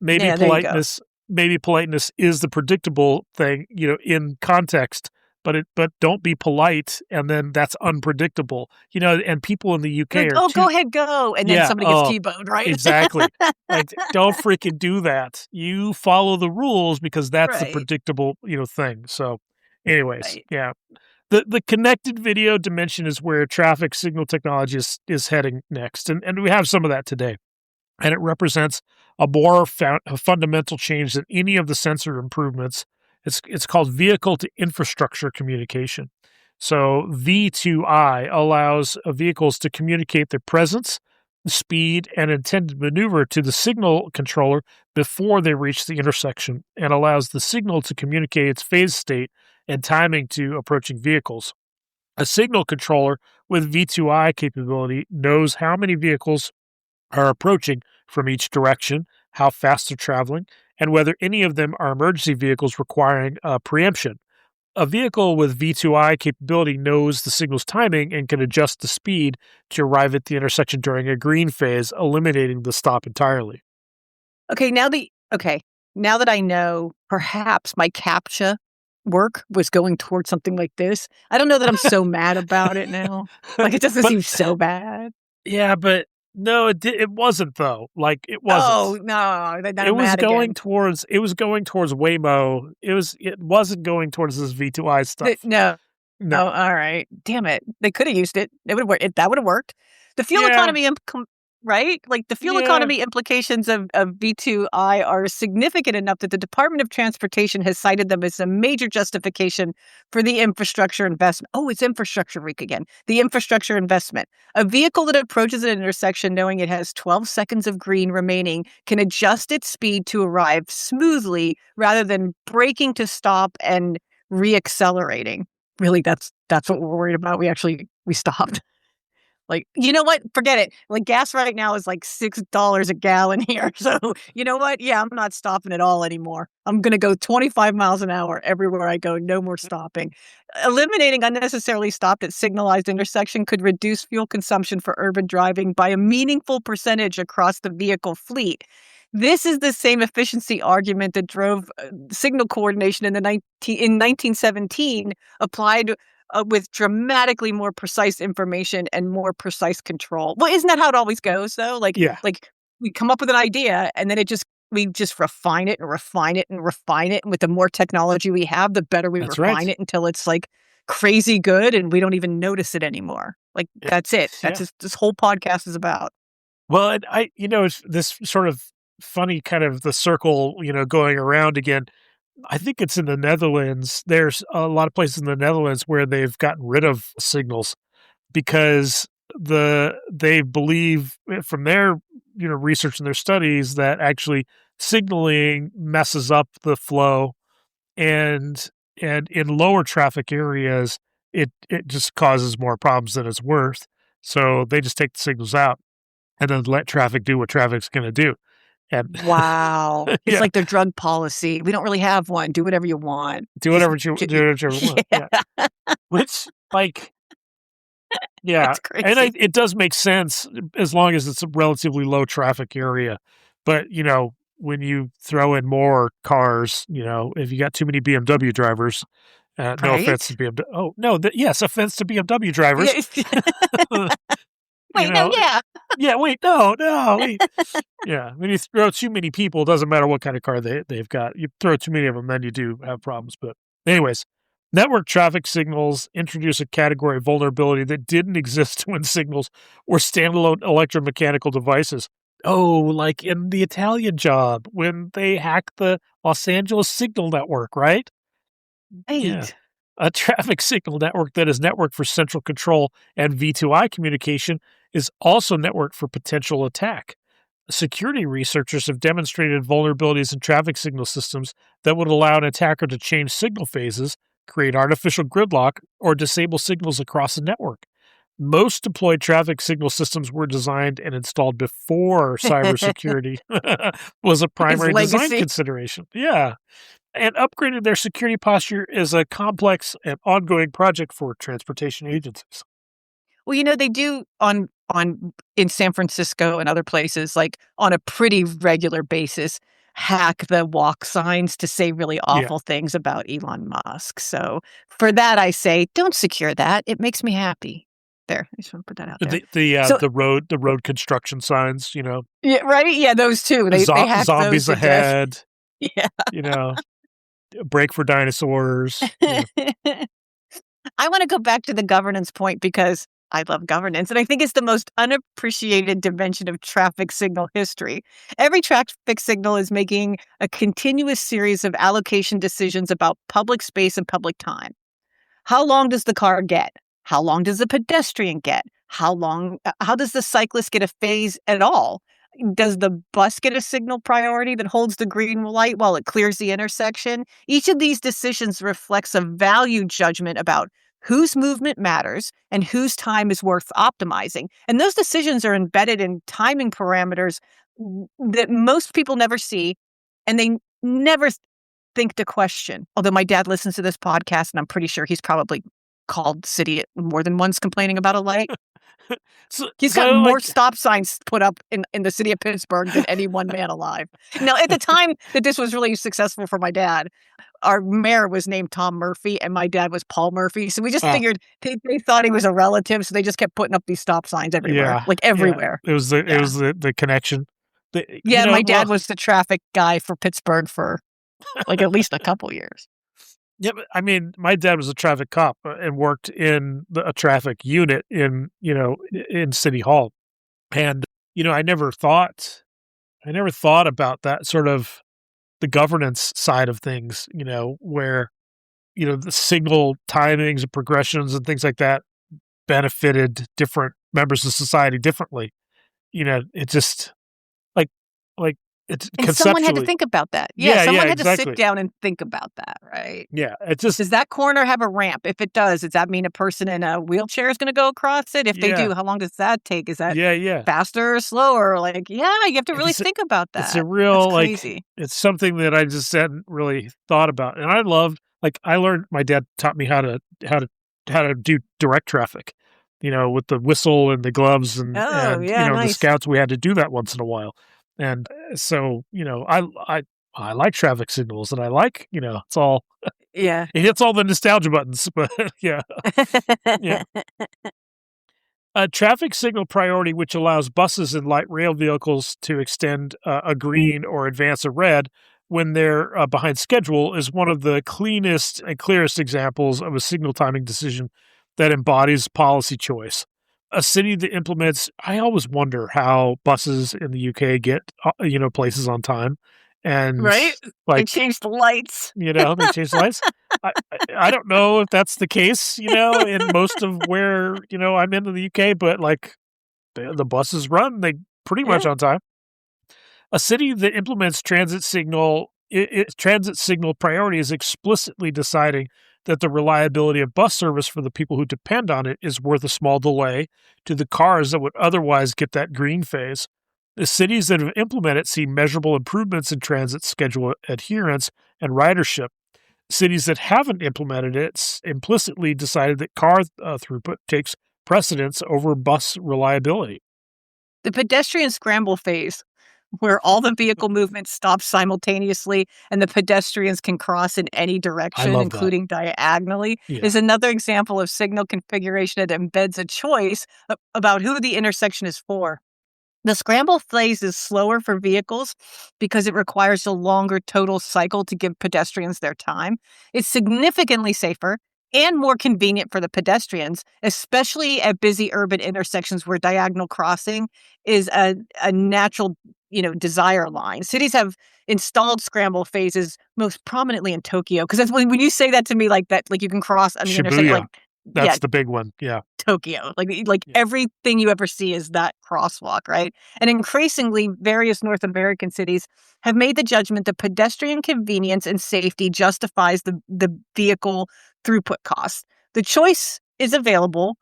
Maybe politeness is the predictable thing, in context, but don't be polite, and then that's unpredictable. And people in the UK are go ahead, go, and then somebody gets T-boned, right? Exactly. Like, don't freaking do that. You follow the rules because that's the predictable, thing. So, anyways, The connected video dimension is where traffic signal technology is heading next, and we have some of that today. And it represents a more fundamental change than any of the sensor improvements. It's called vehicle-to-infrastructure communication. So V2I allows vehicles to communicate their presence, speed, and intended maneuver to the signal controller before they reach the intersection, and allows the signal to communicate its phase state and timing to approaching vehicles. A signal controller with V2I capability knows how many vehicles are approaching from each direction, how fast they're traveling, and whether any of them are emergency vehicles requiring preemption. A vehicle with V2I capability knows the signal's timing and can adjust the speed to arrive at the intersection during a green phase, eliminating the stop entirely. Okay, now that I know, perhaps my CAPTCHA work was going towards something like this. I don't know that I'm so mad about it now. Like, it doesn't seem so bad. Yeah, but no, it wasn't though. Like, it wasn't. Oh no, it was going towards Waymo. It wasn't going towards this V2I stuff. No. Oh, all right. Damn it. They could have used it. It would have worked. That would have worked. The fuel economy right? Like the fuel Yeah. economy implications of V2I are significant enough that the Department of Transportation has cited them as a major justification for the infrastructure investment. Oh, it's infrastructure week again. The infrastructure investment. A vehicle that approaches an intersection knowing it has 12 seconds of green remaining can adjust its speed to arrive smoothly rather than braking to stop and reaccelerating. Really, that's what we're worried about. We stopped. Like, you know what? Forget it. Like, gas right now is like $6 a gallon here. So, you know what? Yeah, I'm not stopping at all anymore. I'm going to go 25 miles an hour everywhere I go. No more stopping. Eliminating unnecessarily stopped at signalized intersection could reduce fuel consumption for urban driving by a meaningful percentage across the vehicle fleet. This is the same efficiency argument that drove signal coordination in 1917, applied with dramatically more precise information and more precise control. Well, isn't that how it always goes, though? Yeah. Like we come up with an idea, and then we just refine it and refine it and refine it. And with the more technology we have, the better we That's refine right. it until it's like crazy good, and we don't even notice it anymore. Like that's it. That's Yeah. what this whole podcast is about. Well, and it's this sort of funny kind of the circle, going around again. I think it's in the Netherlands. There's a lot of places in the Netherlands where they've gotten rid of signals because they believe from their research and their studies that actually signaling messes up the flow, and in lower traffic areas it just causes more problems than it's worth. So they just take the signals out and then let traffic do what traffic's going to do. And Wow. It's yeah, like their drug policy. We don't really have one. Do whatever you want. do whatever you want. Yeah, which like yeah, It's and crazy. it does make sense as long as it's a relatively low traffic area. But when you throw in more cars, if you got too many BMW drivers, no offense to Right? BMW. Oh no, yes, offense to BMW drivers. you Wait, no, know, yeah. yeah. Wait, no, wait. Yeah, when you throw too many people, it doesn't matter what kind of car they've got. You throw too many of them, then you do have problems. But anyways, network traffic signals introduce a category of vulnerability that didn't exist when signals were standalone electromechanical devices. Oh, like in the Italian Job when they hacked the Los Angeles signal network, right? Yeah. Right. A traffic signal network that is networked for central control and V2I communication is also networked for potential attack. Security researchers have demonstrated vulnerabilities in traffic signal systems that would allow an attacker to change signal phases, create artificial gridlock, or disable signals across a network. Most deployed traffic signal systems were designed and installed before cybersecurity was a His primary design legacy. consideration. Yeah. And upgrading their security posture is a complex and ongoing project for transportation agencies. Well, they do on in San Francisco and other places, like on a pretty regular basis, hack the walk signs to say really Yeah. awful things about Elon Musk. So for that, I say, don't secure that. It makes me happy. There, I just want to put that out there. So The road construction signs, yeah, right, yeah, those two. They hacked those zombies to death. ahead, Yeah. you know, break for dinosaurs. Yeah. I want to go back to the governance point because I love governance, and I think it's the most unappreciated dimension of traffic signal history. Every traffic signal is making a continuous series of allocation decisions about public space and public time. How long does the car get? How long does the pedestrian get? How does the cyclist get a phase at all? Does the bus get a signal priority that holds the green light while it clears the intersection? Each of these decisions reflects a value judgment about whose movement matters and whose time is worth optimizing. And those decisions are embedded in timing parameters that most people never see, and they never think to question. Although my dad listens to this podcast, and I'm pretty sure he's probably called city more than once complaining about a light. He's got more stop signs put up in the city of Pittsburgh than any one man alive. Now, at the time that this was really successful for my dad, our mayor was named Tom Murphy, and my dad was Paul Murphy. So we just figured they thought he was a relative, so they just kept putting up these stop signs everywhere, like everywhere. Yeah. It was the connection. My dad was the traffic guy for Pittsburgh for like at least a couple years. Yeah, but I mean, my dad was a traffic cop and worked in a traffic unit in City Hall. And I never thought about that sort of the governance side of things, where, the signal timings and progressions and things like that benefited different members of society differently. It just like it's And someone had to conceptually. think about that. Yeah, Yeah, someone had to sit exactly. down and think about that, right? Yeah, it just Does that corner have a ramp? If it does that mean a person in a wheelchair is gonna go across it? If they yeah, do, how long does that take? Is that yeah. faster or slower? Like, yeah, you have to really It's think about it's a that. That's real, crazy. it's something that I just hadn't really thought about, and I learned my dad taught me how to do direct traffic, with the whistle and the gloves Oh, and, yeah, the nice. scouts, we had to do that once in a while, and, so, I like traffic signals, and I like, Yeah. it hits all the nostalgia buttons, but yeah, yeah. A traffic signal priority, which allows buses and light rail vehicles to extend a green or advance a red when they're behind schedule, is one of the cleanest and clearest examples of a signal timing decision that embodies policy choice. A city that implements, I always wonder how buses in the UK get, places on time. And Right? They like, changed the lights. they change the lights. I don't know if that's the case, in most of where, I'm in the UK, but like the buses run, they pretty much Yeah. on time. A city that implements transit signal priority is explicitly deciding that the reliability of bus service for the people who depend on it is worth a small delay to the cars that would otherwise get that green phase. The cities that have implemented see measurable improvements in transit schedule adherence and ridership. Cities that haven't implemented it implicitly decided that car throughput takes precedence over bus reliability. The pedestrian scramble phase, where all the vehicle movement stops simultaneously and the pedestrians can cross in any I direction, love that. including diagonally, Yeah. is another example of signal configuration that embeds a choice about who the intersection is for. The scramble phase is slower for vehicles because it requires a longer total cycle to give pedestrians their time. It's significantly safer and more convenient for the pedestrians, especially at busy urban intersections where diagonal crossing is a natural, desire line. Cities have installed scramble phases most prominently in Tokyo because that's when you say that to me like that, like you can cross on the intersection, like Shibuya, yeah, that's the big one. Yeah. Tokyo. Like Yeah. everything you ever see is that crosswalk, right? And increasingly, various North American cities have made the judgment that pedestrian convenience and safety justifies the vehicle throughput costs. The choice is available.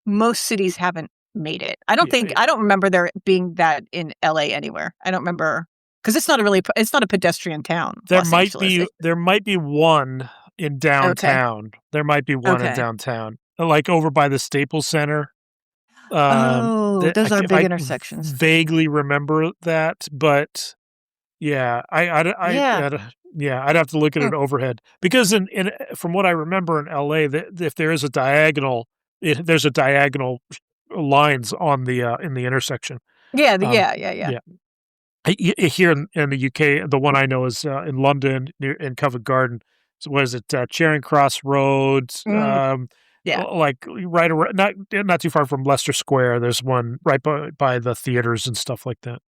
Most cities haven't made it. Yeah. I don't remember there being that in LA anywhere. I don't remember because it's not a pedestrian town, Los Angeles. There might be one in Okay. downtown. There might be one in Okay. downtown, like over by the Staples Center. Oh, That those are if big I intersections. vaguely remember that, but yeah, Yeah. I'd have to look at Hmm. an overhead because in from what I remember in LA, that if there is a diagonal, there's a diagonal lines on the in the intersection. Yeah, Um, yeah. yeah. Here in the UK, the one I know is in London, in Covent Garden. So what is it? Charing Cross Road, Mm, yeah. like right around, not too far from Leicester Square. There's one right by the theaters and stuff like that.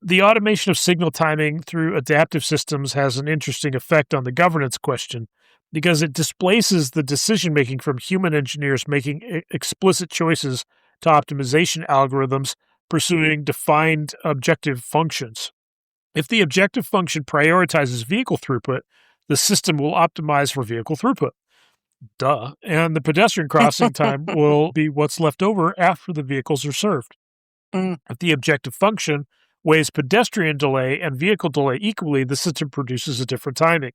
The automation of signal timing through adaptive systems has an interesting effect on the governance question because it displaces the decision making from human engineers making explicit choices to optimization algorithms pursuing defined objective functions. If the objective function prioritizes vehicle throughput, the system will optimize for vehicle throughput. Duh. And the pedestrian crossing time will be what's left over after the vehicles are served. Mm. If the objective function weighs pedestrian delay and vehicle delay equally, the system produces a different timing.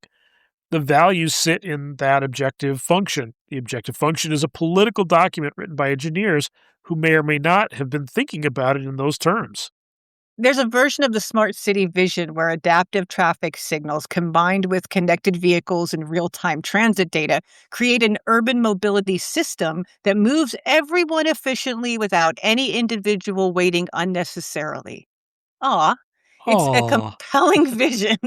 The values sit in that objective function. The objective function is a political document written by engineers who may or may not have been thinking about it in those terms. There's a version of the smart city vision where adaptive traffic signals combined with connected vehicles and real-time transit data create an urban mobility system that moves everyone efficiently without any individual waiting unnecessarily. Aw, it's a Oh, compelling vision.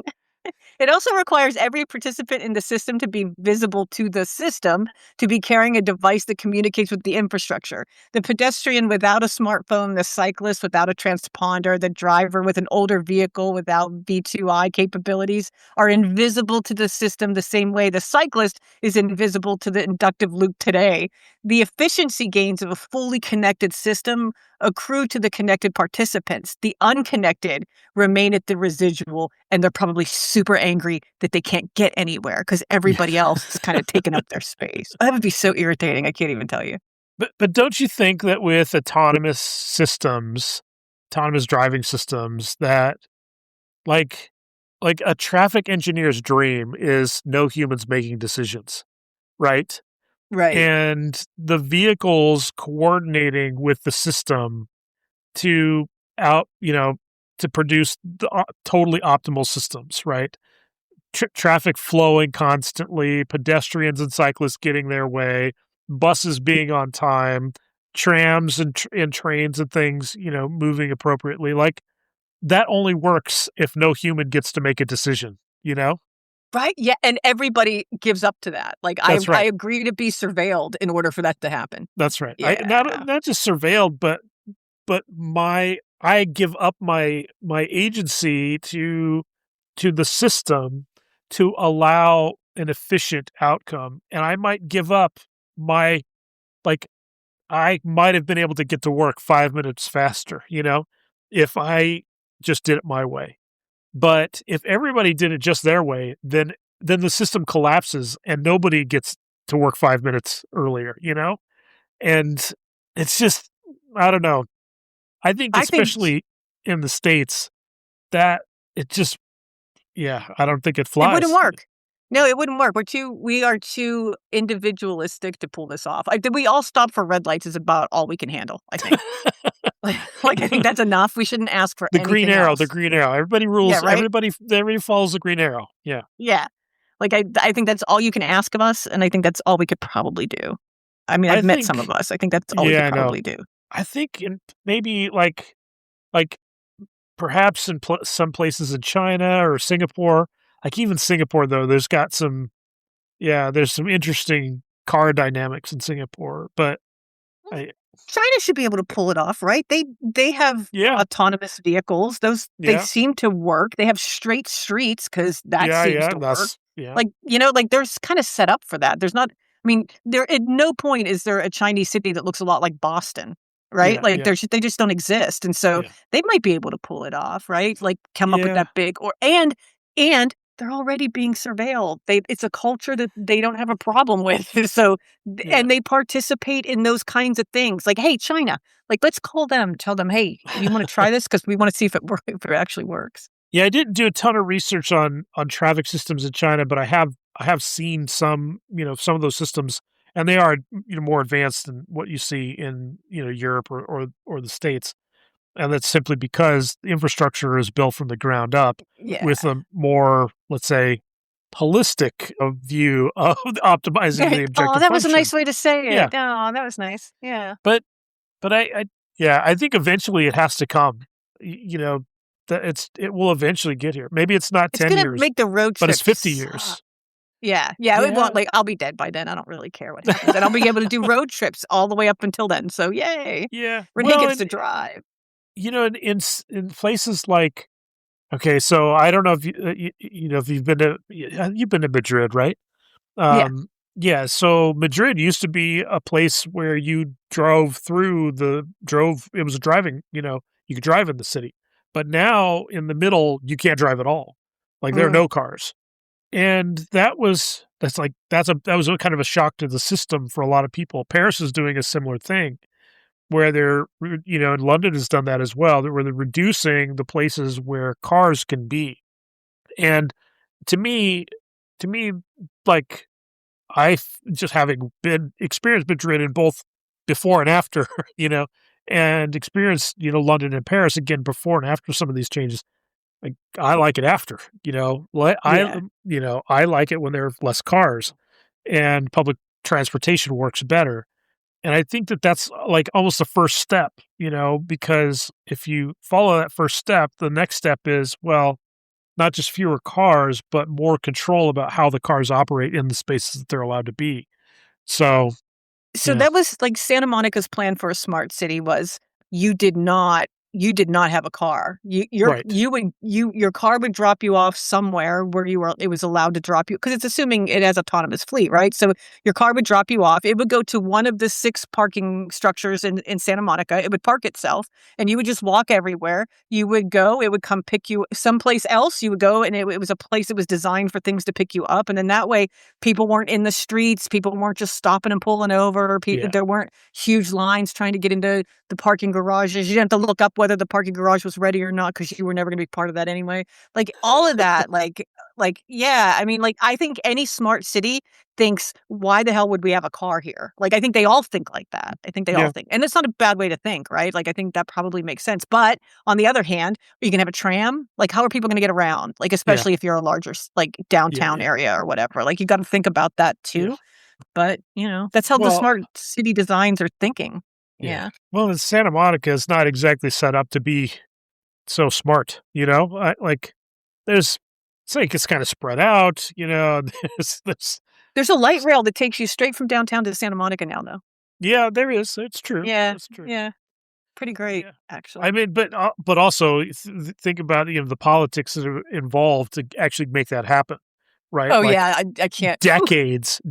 It also requires every participant in the system to be visible to the system, to be carrying a device that communicates with the infrastructure. The pedestrian without a smartphone, the cyclist without a transponder, the driver with an older vehicle without V2I capabilities are invisible to the system the same way the cyclist is invisible to the inductive loop today. The efficiency gains of a fully connected system accrue to the connected participants. The unconnected remain at the residual, and they're probably super angry that they can't get anywhere because everybody else is kind of taking up their space. That would be so irritating. I can't even tell you. But don't you think that with autonomous systems, autonomous driving systems, that like a traffic engineer's dream is no humans making decisions, right? Right. And the vehicles coordinating with the system to to produce the totally optimal systems, right? Traffic flowing constantly, pedestrians and cyclists getting their way, buses being on time, trams and trains and things, moving appropriately. Like that only works if no human gets to make a decision, Right. Yeah. And everybody gives up to that. Like That's I right. agree to be surveilled in order for that to happen. That's right. Yeah. Not just surveilled, but I give up my agency to the system to allow an efficient outcome, and I might give up my I might have been able to get to work 5 minutes faster, if I just did it my way. But if everybody did it just their way, then the system collapses and nobody gets to work 5 minutes earlier, And it's just, I don't know. I think especially in the States that it just, I don't think it flies. It wouldn't work. No, it wouldn't work. We are too individualistic to pull this off. We all stop for red lights is about all we can handle, I think. I think that's enough. We shouldn't ask for the green arrow. else. The green arrow. Everybody rules. Yeah, right? Everybody follows the green arrow. Yeah. Yeah. I think that's all you can ask of us, and I think that's all we could probably do. I mean, I've met some of us. I think that's all we could probably do. I think maybe like perhaps in some places in China or Singapore, like even Singapore though, there's some interesting car dynamics in Singapore, but China should be able to pull it off, right? They have autonomous vehicles. They seem to work. They have straight streets because that seems to work. Yeah. There's kind of set up for that. There's not. I mean, there at no point is there a Chinese city that looks a lot like Boston, right? They just don't exist, and so they might be able to pull it off, right? Like come up with that big and they're already being surveilled. It's a culture that they don't have a problem with. So, and they participate in those kinds of things. Like, hey, China, let's call them, tell them, hey, you want to try this? Because we want to see if it actually works. Yeah, I didn't do a ton of research on traffic systems in China, but I have seen some of those systems, and they are more advanced than what you see in Europe or the States. And that's simply because the infrastructure is built from the ground up with a more, let's say, holistic view of optimizing the objective Oh, that was function. a nice way to say it. Yeah. Oh, that was nice. Yeah. But I think eventually it has to come. That it will eventually get here. Maybe it's not 10 years. It's going to make the road trip, but it's 50 years. Yeah. It won't, I'll be dead by then. I don't really care what happens. And I'll be able to do road trips all the way up until then. So yay. Yeah. Renee gets to drive. In places like, okay, so I don't know if if you've been to Madrid, right? Yeah. So Madrid used to be a place where you it was driving, you could drive in the city, but now in the middle, you can't drive at all. There are no cars. And that was kind of a shock to the system for a lot of people. Paris is doing a similar thing, where they're, and London has done that as well, where they're reducing the places where cars can be. And to me, I just having experienced Madrid in both before and after, and experienced, London and Paris again before and after some of these changes. I like it after, I like it when there are less cars and public transportation works better. And I think that's almost the first step, because if you follow that first step, the next step is, well, not just fewer cars, but more control about how the cars operate in the spaces that they're allowed to be. So, So yeah, that was like Santa Monica's plan for a smart city was you did not have a car. right. Your car would drop you off somewhere where it was allowed to drop you because it's assuming it has autonomous fleet, right? So your car would drop you off. It would go to one of the 6 parking structures in Santa Monica. It would park itself and you would just walk everywhere. You would go, it would come pick you someplace else. You would go and it was a place that was designed for things to pick you up. And then that way people weren't in the streets. People weren't just stopping and pulling over. Yeah, There weren't huge lines trying to get into the parking garages. You didn't have to look up whether the parking garage was ready or not because you were never going to be part of that anyway. Like all of that, yeah. I mean, like I think any smart city thinks, why the hell would we have a car here? Like I think they all think like that. I think they all yeah, think, and it's not a bad way to think, right? Like I think that probably makes sense. But on the other hand, you can have a tram. Like how are people going to get around? Like yeah, especially if you're a larger like yeah, downtown yeah, area or whatever. Like you got to think about that yeah. too. But that's how the Well, smart city designs are thinking. yeah. Yeah. Well, and Santa Monica is not exactly set up to be so smart, like there's it's like it's kind of spread out, there's There's a light rail that takes you straight from downtown to Santa Monica now, though. yeah, there is. It's true. Yeah, It's true. yeah, pretty great, Yeah. I actually. mean, but also think about the politics that are involved to actually make that happen, right? Oh, Like yeah, I can't. Yeah,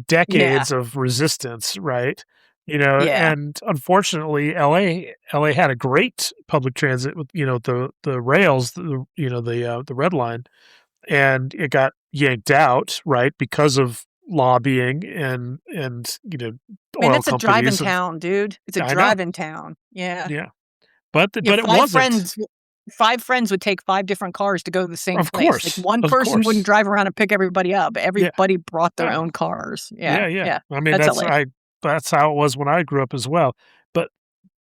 decades of resistance, right? yeah. And unfortunately, LA had a great public transit with the rails, the red line, and it got yanked out, right, because of lobbying and Man, oil it's a drive-in companies. And town, dude. It's a I know, drive-in town. Yeah. yeah, but Your it wasn't. 5 friends would take 5 different cars to go to the same Of place. Like, course, one of person wouldn't course, drive around and pick everybody up. yeah, Everybody brought their oh, own cars. Yeah, yeah, yeah. yeah. I mean, That's LA. that's how it was when I grew up as well. But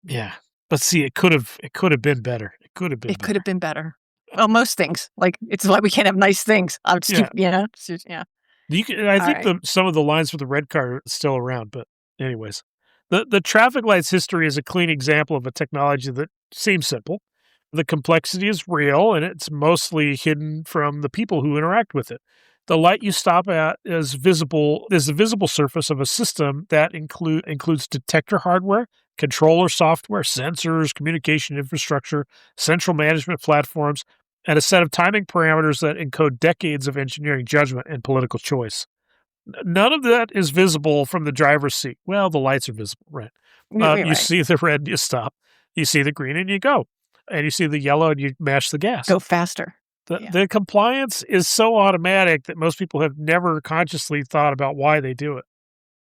yeah, but see, it could have been better. It could have been It could have better. been better. Well, most things. Like, it's why we can't have nice things. Yeah, It's just yeah. I think Alright. some of the lines for the red car are still around, but anyways. The traffic lights history is a clean example of a technology that seems simple. The complexity is real and it's mostly hidden from the people who interact with it. The light you stop at is the visible surface of a system that includes detector hardware, controller software, sensors, communication infrastructure, central management platforms, and a set of timing parameters that encode decades of engineering judgment and political choice. None of that is visible from the driver's seat. Well, the lights are visible, right? You're You right. see the red and you stop. You see the green and you go. And you see the yellow and you mash the gas. Go faster. Yeah. The compliance is so automatic that most people have never consciously thought about why they do it.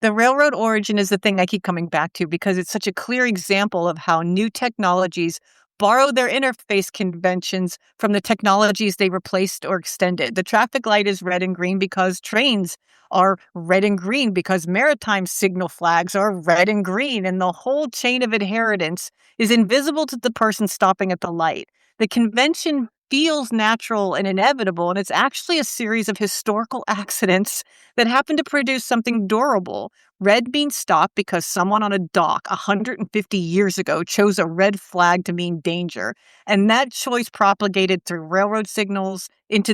The railroad origin is the thing I keep coming back to because it's such a clear example of how new technologies borrow their interface conventions from the technologies they replaced or extended. The traffic light is red and green because trains are red and green because maritime signal flags are red and green, and the whole chain of inheritance is invisible to the person stopping at the light. The convention feels natural and inevitable, and it's actually a series of historical accidents that happen to produce something durable. Red means stop because someone on a dock 150 years ago chose a red flag to mean danger. And that choice propagated through railroad signals into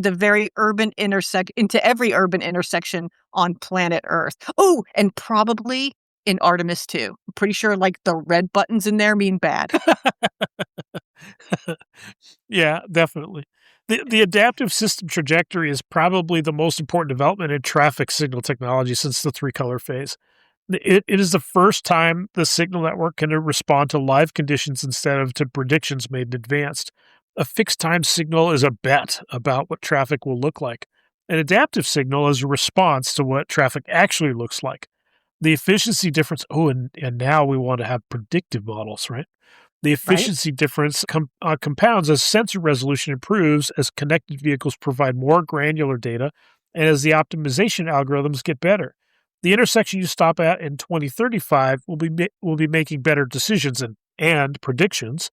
into every urban intersection on planet Earth. Oh, and probably in Artemis too. I'm pretty sure like the red buttons in there mean bad. Yeah, definitely. The adaptive system trajectory is probably the most important development in traffic signal technology since the three-color phase. It is the first time the signal network can respond to live conditions instead of to predictions made in advance. A fixed time signal is a bet about what traffic will look like. An adaptive signal is a response to what traffic actually looks like. The efficiency difference, and now we want to have predictive models, right? The Right? efficiency difference compounds as sensor resolution improves, as connected vehicles provide more granular data, and as the optimization algorithms get better. The intersection you stop at in 2035 will be making better decisions and predictions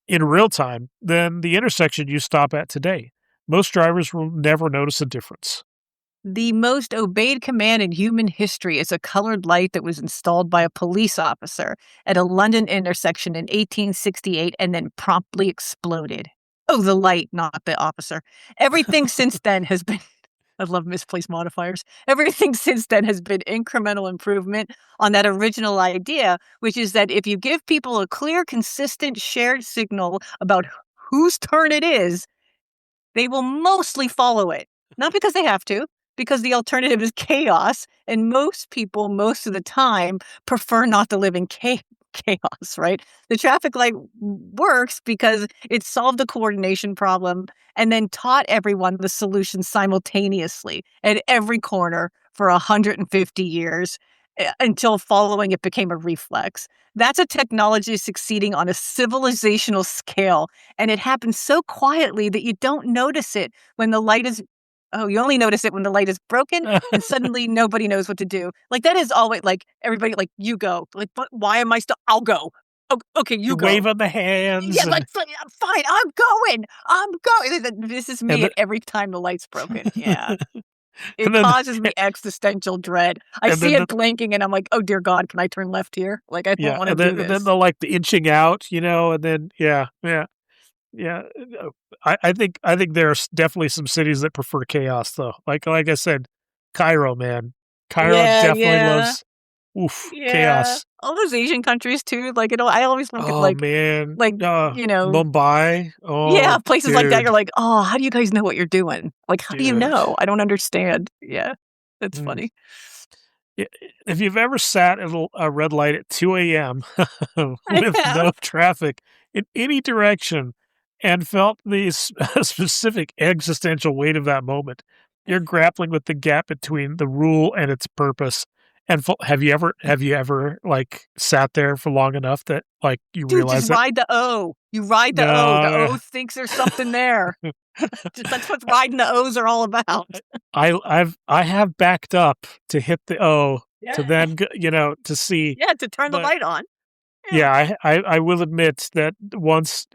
in real time than the intersection you stop at today. Most drivers will never notice a difference. The most obeyed command in human history is a colored light that was installed by a police officer at a London intersection in 1868 and then promptly exploded. Oh, the light, not the officer. Everything since then has been I love misplaced modifiers. Everything since then has been incremental improvement on that original idea, which is that if you give people a clear, consistent, shared signal about whose turn it is, they will mostly follow it. Not because they have to, because the alternative is chaos, and most people, most of the time, prefer not to live in chaos, right? The traffic light works because it solved a coordination problem and then taught everyone the solution simultaneously at every corner for 150 years until following it became a reflex. That's a technology succeeding on a civilizational scale, and it happens so quietly that you don't notice it when the light is you only notice it when the light is broken and suddenly nobody knows what to do. Like, that is always, like, everybody, like, you go. Like, but why am I still? I'll go. Oh, okay, you go. Wave on the hands. Yeah, like, fine, I'm going. I'm going. This is me every time the light's broken. Yeah. It causes me existential dread. I see it blinking and I'm like, oh, dear God, can I turn left here? Like, I don't want to do this. And then the inching out, and then, yeah. I think there are definitely some cities that prefer chaos, though. Like I said, Cairo, man. Cairo definitely loves chaos. All those Asian countries too. Like, I always look at like Mumbai. Oh, yeah, places like that. You're like, oh, how do you guys know what you're doing? Like, how do you know? I don't understand. Yeah, that's funny. If you've ever sat at a red light at 2 a.m. with no traffic in any direction and felt the specific existential weight of that moment, you're grappling with the gap between the rule and its purpose. And have you ever like sat there for long enough that like you realize just ride the O. You ride the O. The O thinks there's something there. That's what riding the O's are all about. I have backed up to hit the O to then to see to turn the light on. Yeah, I will admit that once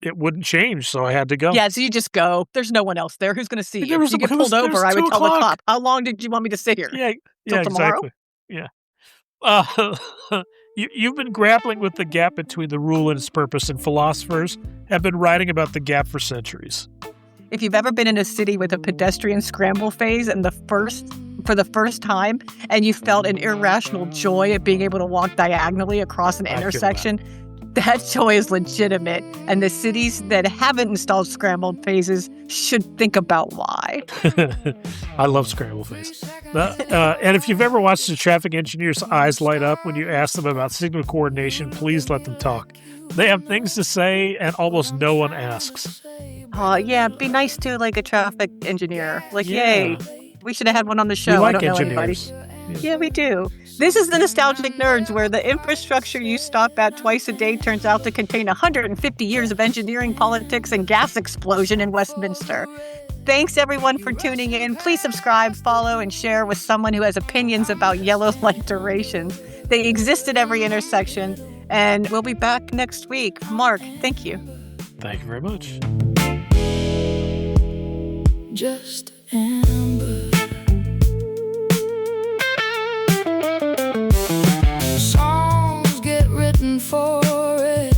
it wouldn't change, so I had to go. Yeah, so you just go. There's no one else there. Who's going to see you? If you get pulled over, I would tell the cop, how long did you want me to sit here? Till tomorrow? Exactly. Yeah. You've been grappling with the gap between the rule and its purpose, and philosophers have been writing about the gap for centuries. If you've ever been in a city with a pedestrian scramble phase for the first time, and you felt an irrational joy at being able to walk diagonally across an intersection, that joy is legitimate, and the cities that haven't installed scrambled phases should think about why. I love scramble phases. And if you've ever watched a traffic engineer's eyes light up when you ask them about signal coordination, please let them talk. They have things to say, and almost no one asks. Oh, yeah, be nice to, like, a traffic engineer. Like, yay, we should have had one on the show. We like I don't engineers. know anybody. Yeah, we do. This is the Nostalgic Nerds, where the infrastructure you stop at twice a day turns out to contain 150 years of engineering, politics, and gas explosion in Westminster. Thanks, everyone, for tuning in. Please subscribe, follow, and share with someone who has opinions about yellow light durations. They exist at every intersection, and we'll be back next week. Marc, thank you. Thank you very much. Just amber. Songs get written for it,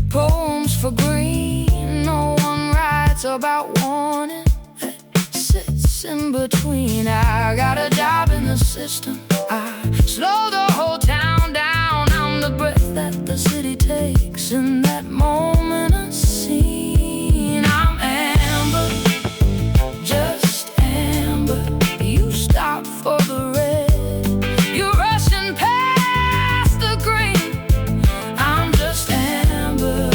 poems for green. No one writes about wanting that sits in between. I got a job in the system. I slow the whole town down. I'm the breath that the city takes in that moment unseen. I'm amber, just amber. You stop for the red, you're rushing past the green. I'm just amber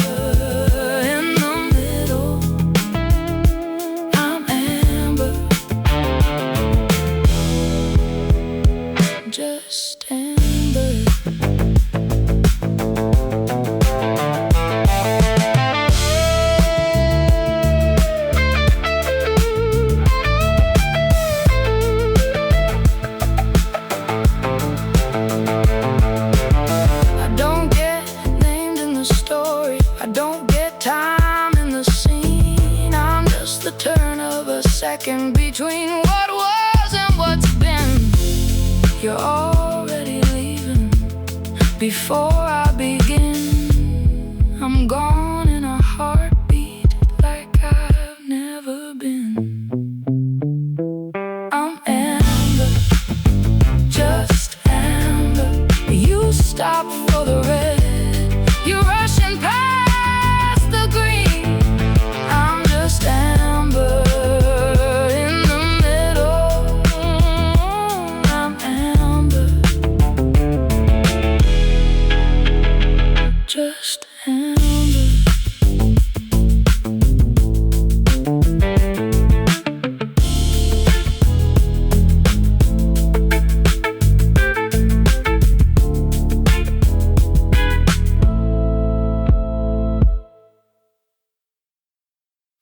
in the middle. I'm amber, just amber. I don't get named in the story, I don't get time in the scene. I'm just the turn of a second between what was and what's been. You're already leaving before I begin. I'm gone.